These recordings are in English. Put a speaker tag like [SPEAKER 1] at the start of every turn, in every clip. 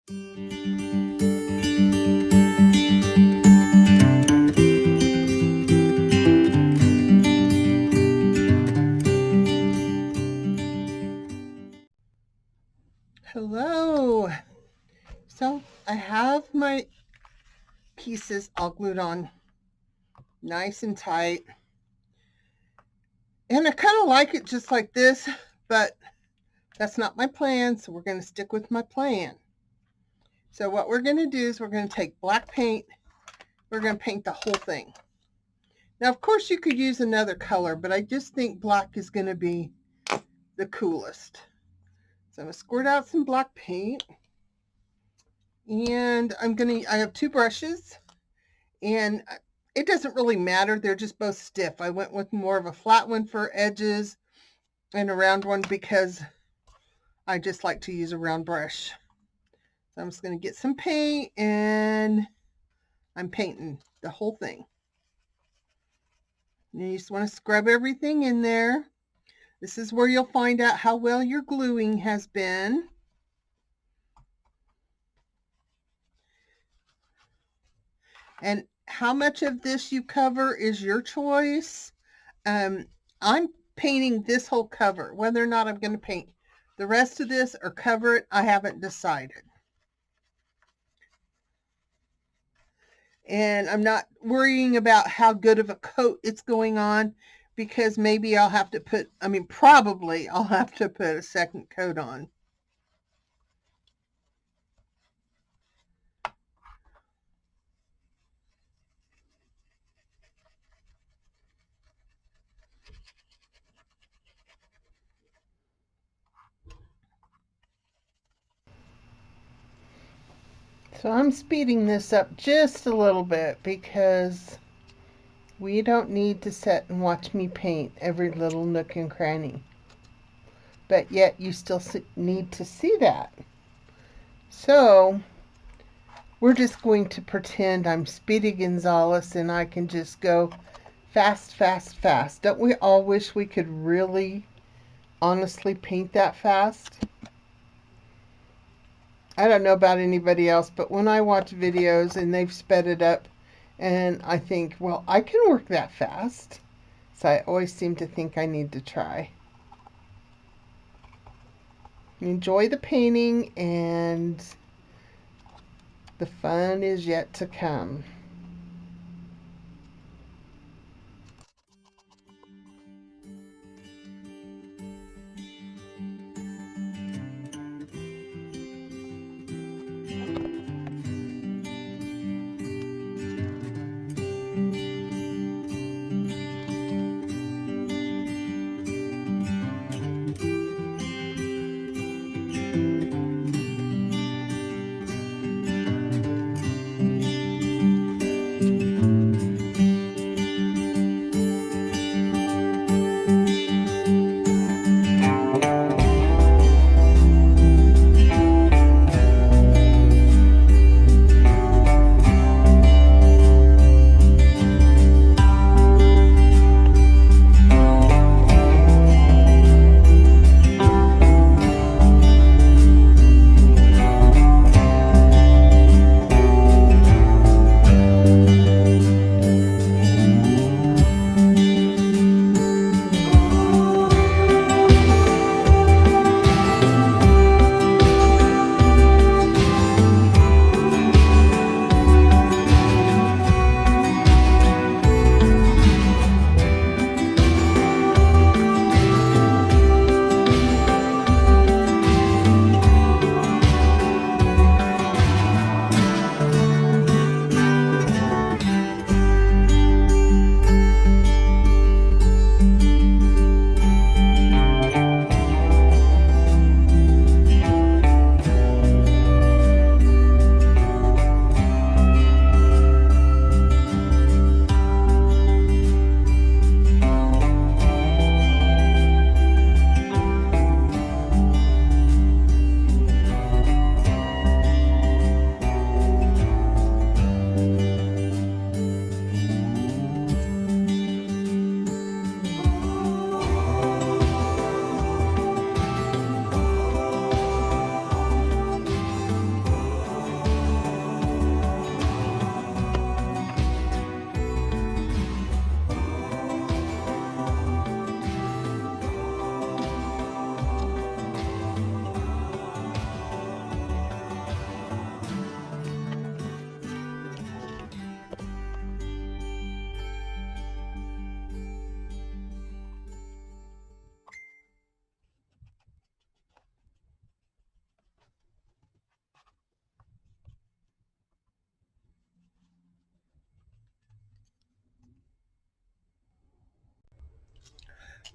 [SPEAKER 1] Hello. So I have my pieces all glued on nice and tight. And I kind of like it just like this, but that's not my plan, so we're going to stick with my plan. So what we're going to do is we're going to take black paint. We're going to paint the whole thing. Now, of course, you could use another color, but I just think black is going to be the coolest. So I'm going to squirt out some black paint. And I have two brushes. And it doesn't really matter. They're just both stiff. I went with more of a flat one for edges and a round one because I just like to use a round brush. So I'm just going to get some paint and I'm painting the whole thing. And you just want to scrub everything in there. This is where you'll find out how well your gluing has been. And how much of this you cover is your choice. I'm painting this whole cover. Whether or not I'm going to paint the rest of this or cover it, I haven't decided. And I'm not worrying about how good of a coat it's going on because maybe I'll have to put, probably I'll have to put a second coat on. So I'm speeding this up just a little bit because we don't need to sit and watch me paint every little nook and cranny. But yet you still need to see that. So we're just going to pretend I'm Speedy Gonzales and I can just go fast, fast, fast. Don't we all wish we could really honestly paint that fast? I don't know about anybody else, but when I watch videos and they've sped it up and I think, well, I can work that fast. So I always seem to think I need to try. Enjoy the painting and the fun is yet to come.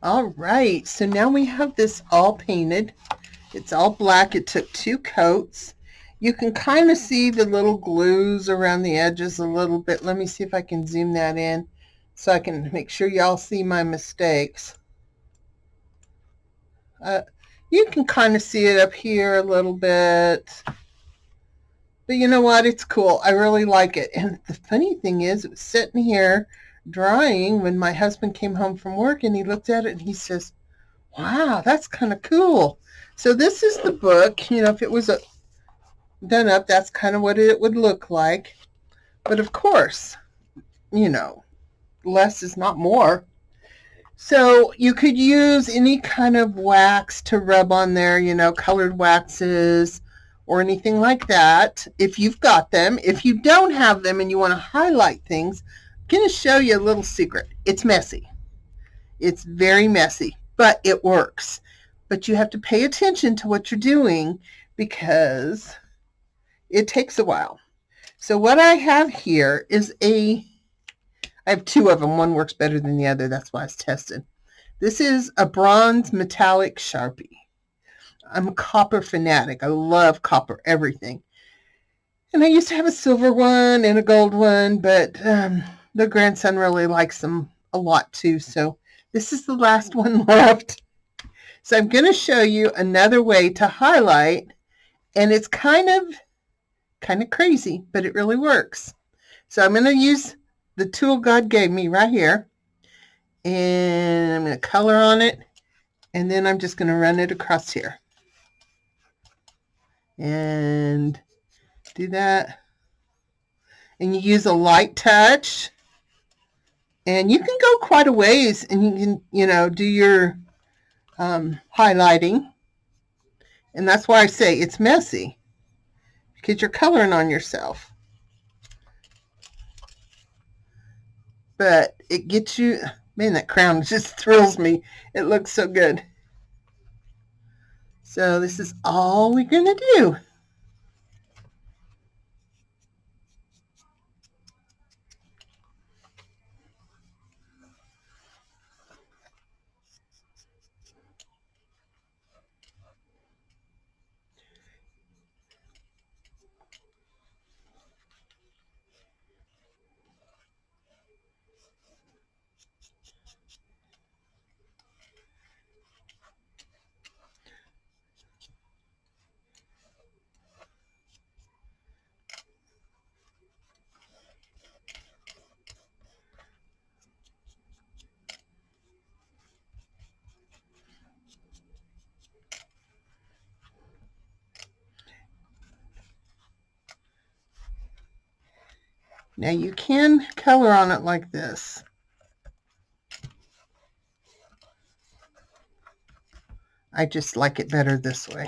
[SPEAKER 1] All right, so now we have this all painted. It's all black. It took 2 coats. You can kind of see the little glues around the edges a little bit. Let me see if I can zoom that in so I can make sure y'all see my mistakes. You can kind of see it up here a little bit. But you know what? It's cool. I really like it. And the funny thing is, it was sitting here drying when my husband came home from work, and he looked at it and he says, wow, that's kind of cool. So this is the book. You know, if it was done up, that's kind of what it would look like. But of course, you know, less is not more. So you could use any kind of wax to rub on there, you know, colored waxes or anything like that if you've got them. If you don't have them and you want to highlight things, I'm going to show you a little secret. It's messy. It's very messy, but it works. But you have to pay attention to what you're doing because it takes a while. So what I have here is I have 2 of them. One works better than the other. That's why it's tested. This is a bronze metallic Sharpie. I'm a copper fanatic. I love copper everything. And I used to have a silver one and a gold one, but the grandson really likes them a lot too. So this is the last one left. So I'm going to show you another way to highlight, and it's kind of crazy, but it really works. So I'm going to use the tool God gave me right here, and I'm going to color on it, and then I'm just going to run it across here and do that. And you use a light touch, and you can go quite a ways, and you can, you know, do your highlighting. And that's why I say it's messy, because you're coloring on yourself. But it gets you, man, that crown just thrills me. It looks so good. So this is all we're going to do. Now you can color on it like this. I just like it better this way.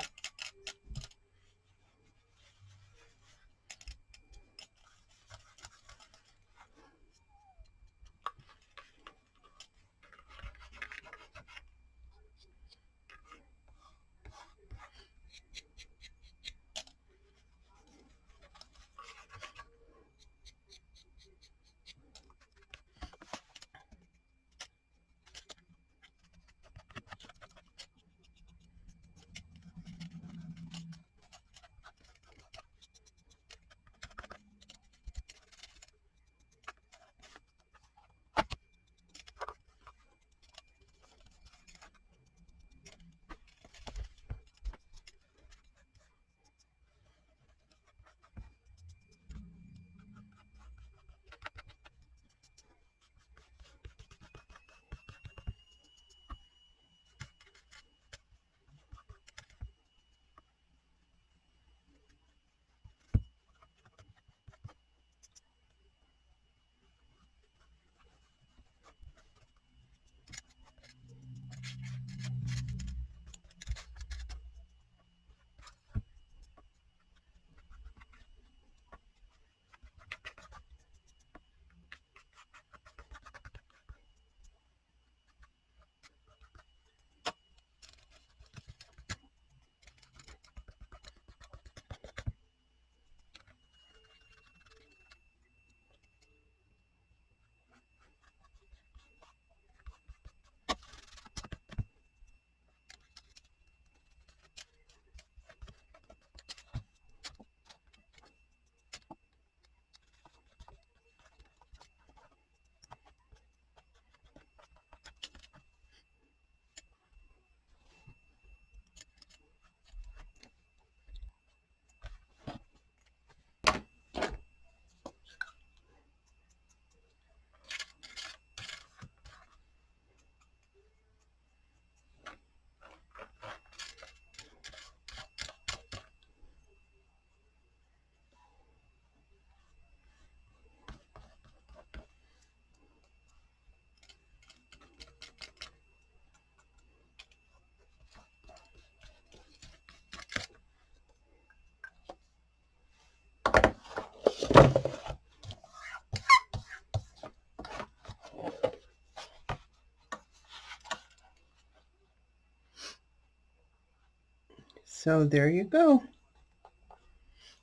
[SPEAKER 1] So there you go.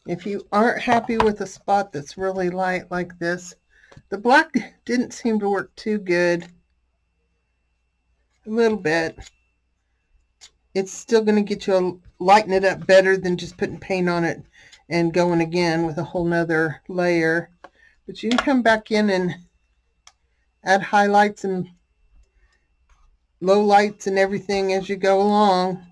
[SPEAKER 1] If you aren't happy with a spot that's really light like this, the black didn't seem to work too good. A little bit. It's still going to get you lighten it up better than just putting paint on it and going again with a whole nother layer. But you can come back in and add highlights and low lights and everything as you go along.